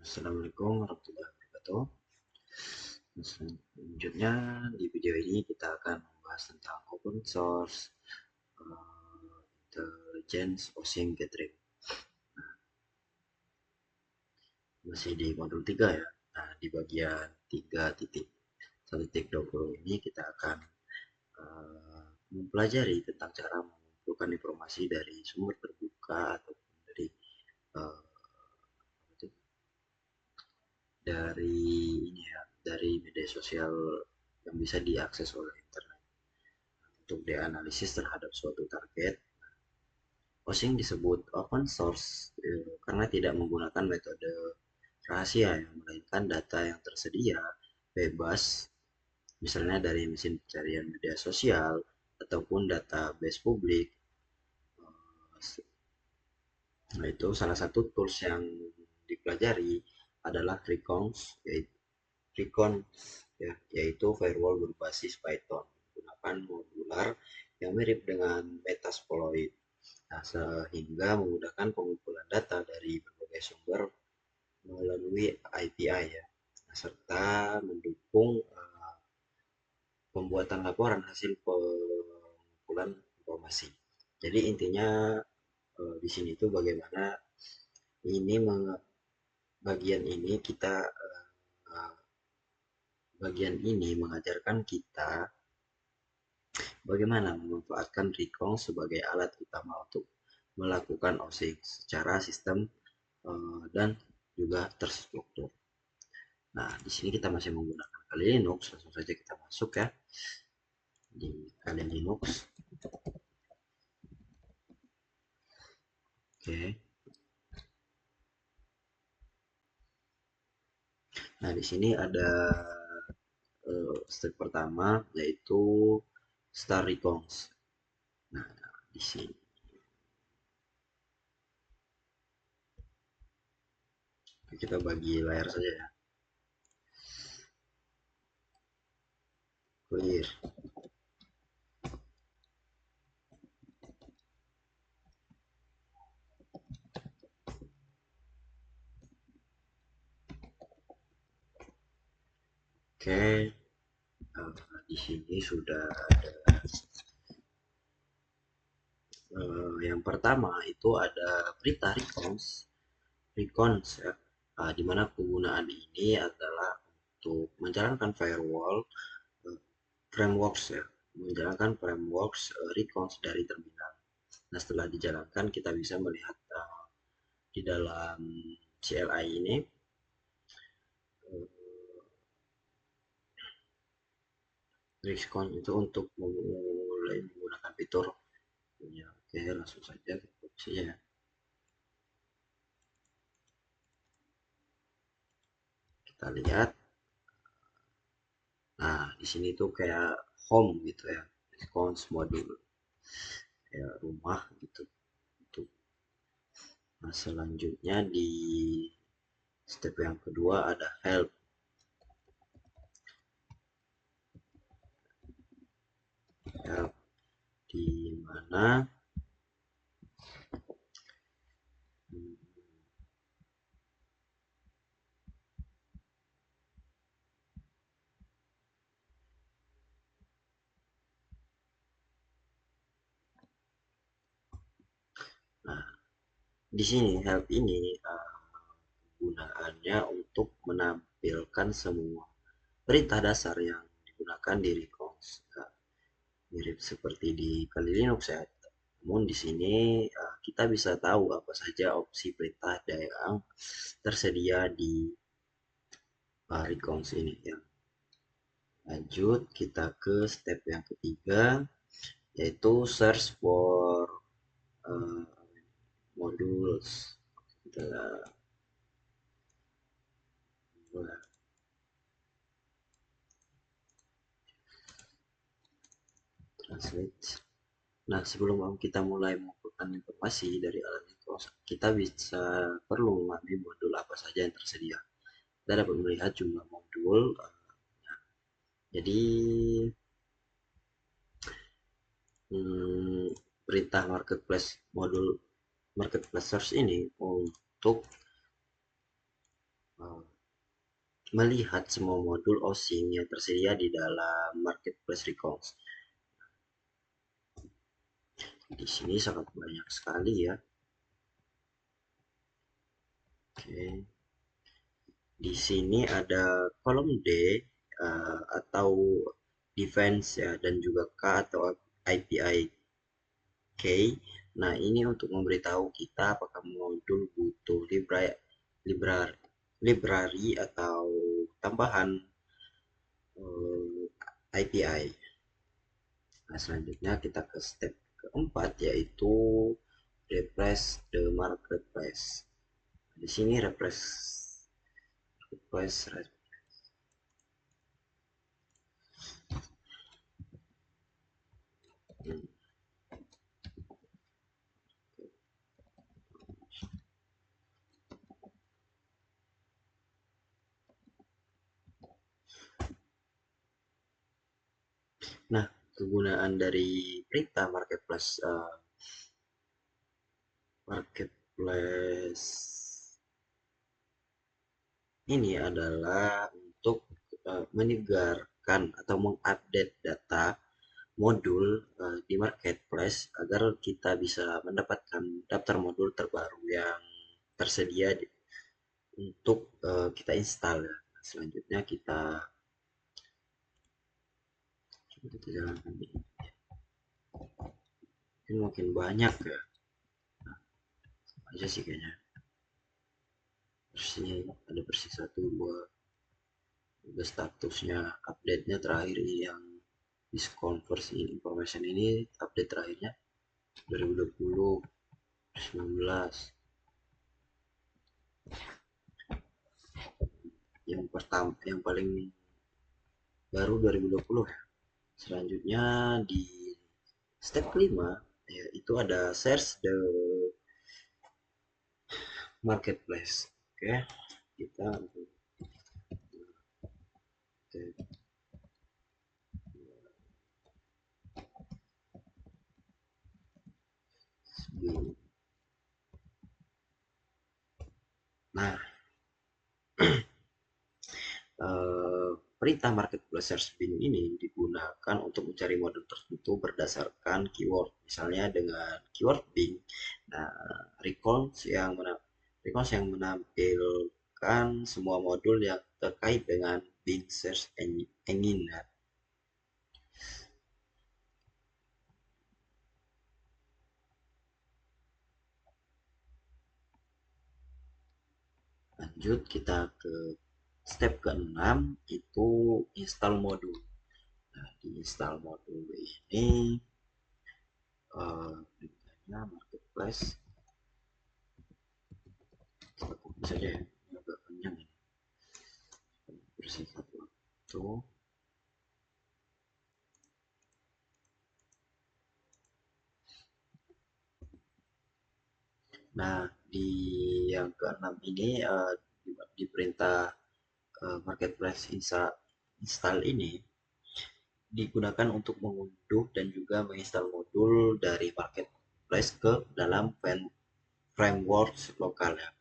Assalamualaikum warahmatullahi wabarakatuh. Selanjutnya di video ini kita akan membahas tentang open source intelligence OSINT gathering. Masih di modul 3 ya. Nah, di bagian 3.1.20 ini kita akan mempelajari tentang cara mengumpulkan informasi dari sumber terbuka ataupun uh, dari ini ya, dari media sosial yang bisa diakses oleh internet untuk dianalisis terhadap suatu target. OSINT disebut open source karena tidak menggunakan metode rahasia, yang melainkan data yang tersedia bebas, misalnya dari mesin pencarian media sosial ataupun database publik. Nah, itu salah satu tools yang dipelajari adalah Recons, yaitu firewall berbasis Python menggunakan modular yang mirip dengan Metasploit. Nah, sehingga memudahkan pengumpulan data dari berbagai sumber melalui API ya, nah, serta mendukung pembuatan laporan hasil pengumpulan informasi. Jadi intinya di sini tuh bagaimana ini bagian ini kita bagian ini mengajarkan kita bagaimana memanfaatkan Recon sebagai alat utama untuk melakukan OSINT secara sistem dan juga terstruktur. Nah, di sini kita masih menggunakan Kali Linux, langsung saja kita masuk ya di Kali Linux. Oke. Nah, di sini ada step pertama yaitu start recons. Nah, di sini kita bagi layar saja ya. Clear. Oke, di sini sudah ada yang pertama itu ada berita recons ya, di mana penggunaan ini adalah untuk menjalankan firewall frameworks ya, menjalankan frameworks recons dari terminal. Nah, setelah dijalankan kita bisa melihat di dalam CLI ini recon itu untuk mulai menggunakan fitur ya. Oke, langsung saja ke opsinya. Kita lihat. Nah, di sini tuh kayak home gitu ya, response module, ya rumah gitu. Nah, selanjutnya di step yang kedua ada help. Help di mana nah, di sini help ini gunaannya untuk menampilkan semua perintah dasar yang digunakan di Recons. Nah, mirip seperti di Kali Linux ya. Namun di sini kita bisa tahu apa saja opsi perintah yang tersedia di Recons ini ya. Lanjut kita ke step yang ketiga yaitu search for uh, modules. Kita translate. Nah, sebelum kita mulai mengumpulkan informasi dari alat itu, kita bisa perlu memahami modul apa saja yang tersedia. Kita dapat melihat jumlah modul. Jadi, perintah marketplace modul marketplace search ini untuk eh, melihat semua modul OSINT yang tersedia di dalam marketplace Recons. Di sini sangat banyak sekali ya. Oke. Di sini ada kolom D atau defense ya, dan juga K atau API key. Nah, ini untuk memberitahu kita apakah modul butuh library, library atau tambahan API. Nah, selanjutnya kita ke step keempat, yaitu refresh the marketplace. Di sini refresh. Nah, kegunaan dari perintah marketplace ini adalah untuk menyegarkan atau mengupdate data modul di marketplace agar kita bisa mendapatkan daftar modul terbaru yang tersedia untuk kita install ya. Selanjutnya kita coba kita jalankan ini. Ini makin banyak ya. Nah, aja sih kayaknya. Versi ada versi 1, 2, juga statusnya update-nya terakhir yang diskon versi information ini update terakhirnya 2020 19, yang pertama yang paling baru 2020 ya. Selanjutnya di step kelima yaitu ada search the marketplace. Oke, kita nah, perintah marketplace search bin ini digunakan untuk mencari modul tertentu berdasarkan keyword. Misalnya dengan keyword Bing. Nah, Recons yang menampilkan semua modul yang terkait dengan Bing Search Engine. Lanjut kita ke step ke-6, itu install modul. Nah, di install modul ini perintahnya marketplace kita copy saja ya, ini agak panjang ya, bersingkat waktu. Nah, di yang ke-6 ini di perintah marketplace install ini digunakan untuk mengunduh dan juga menginstal modul dari marketplace ke dalam framework lokal ya.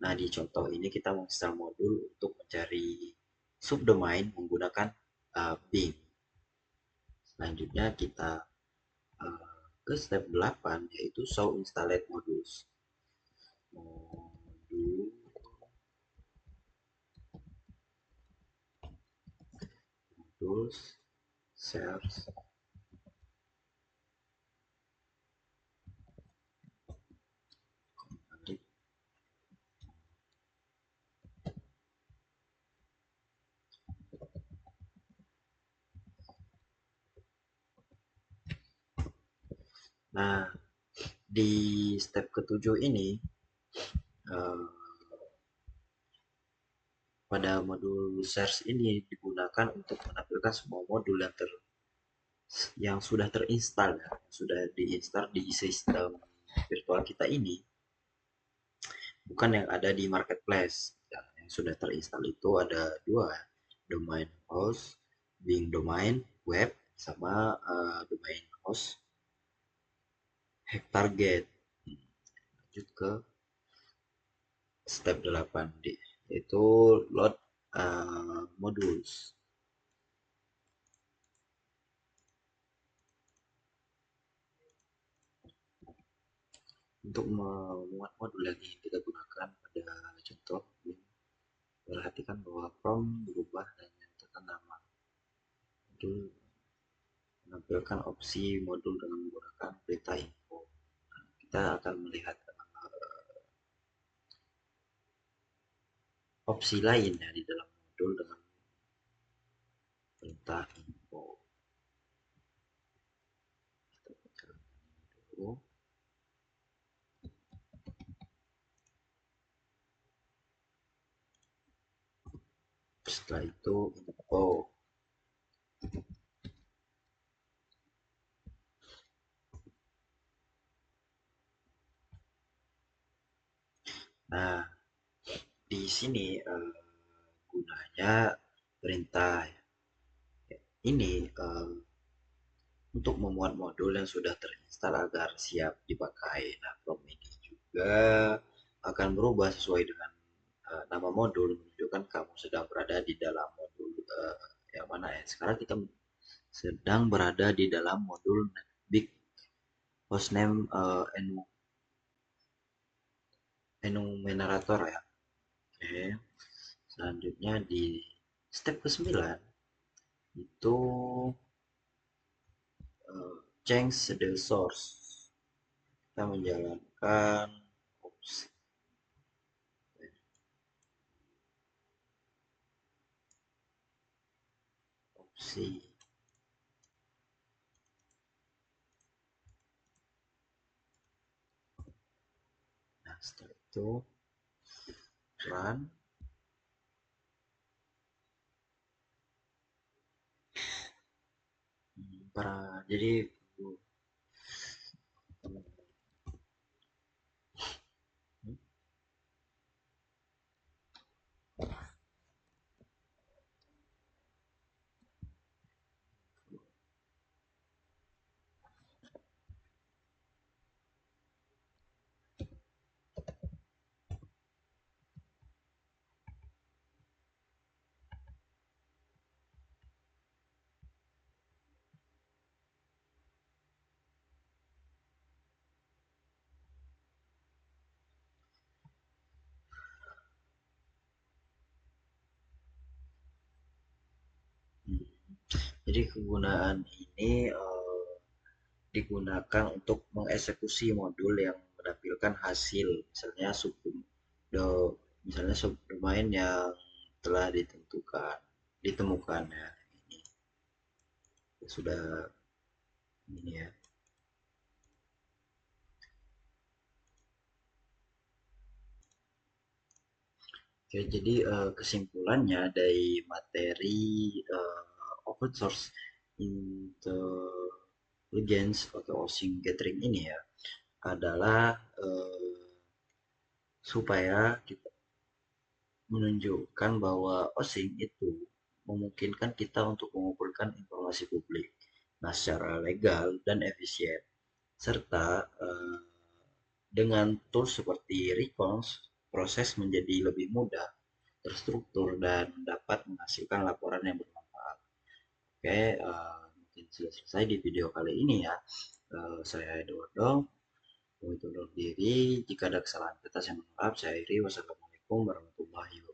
Nah, di contoh ini kita menginstal modul untuk mencari subdomain menggunakan Bing. Selanjutnya kita ke step 8, yaitu show installed modules. Modul modules search Nah, di step ke-7 ini eh, pada modul search ini digunakan untuk menampilkan semua modul yang sudah terinstal ya, sudah diinstal di sistem virtual kita ini, bukan yang ada di marketplace. Ya, yang sudah terinstal itu ada dua, domain host, Bing domain web, sama domain host hack target. Lanjut ke step 8D. yaitu load modules. Untuk memuat modul yang ingin kita gunakan pada contoh, perhatikan bahwa prompt berubah dan nyatakan nama modul, menampilkan opsi modul dengan menggunakan perintah info. Kita akan melihat opsi lain ya di dalam modul dengan perintah info. Kita dulu. Setelah itu info. Nah, di sini gunanya perintah ini untuk memuat modul yang sudah terinstal agar siap dipakai. Nah, prompt ini juga akan berubah sesuai dengan nama modul, menunjukkan kamu sedang berada di dalam modul yang mana ya. Sekarang kita sedang berada di dalam modul big hostname enumerator ya. Oke. Selanjutnya di step ke-9 itu change the source. Kita menjalankan opsi opsi. Nah, setelah itu run. Jadi jadi kegunaan ini digunakan untuk mengeksekusi modul yang menampilkan hasil, misalnya misalnya subdomain yang telah ditemukan ya. Ini sudah ini ya. Oke, jadi kesimpulannya dari materi open source intelligence atau OSINT gathering ini ya adalah supaya kita menunjukkan bahwa OSINT itu memungkinkan kita untuk mengumpulkan informasi publik, nah secara legal dan efisien, serta dengan tools seperti Recons, proses menjadi lebih mudah, terstruktur, dan dapat menghasilkan laporan yang bermanfaat. Oke, mungkin sudah selesai di video kali ini ya. Saya Eduardo, pamit undur diri. Jika ada kesalahan kata saya mohon maaf. Saya Iri. Wassalamualaikum warahmatullahi wabarakatuh.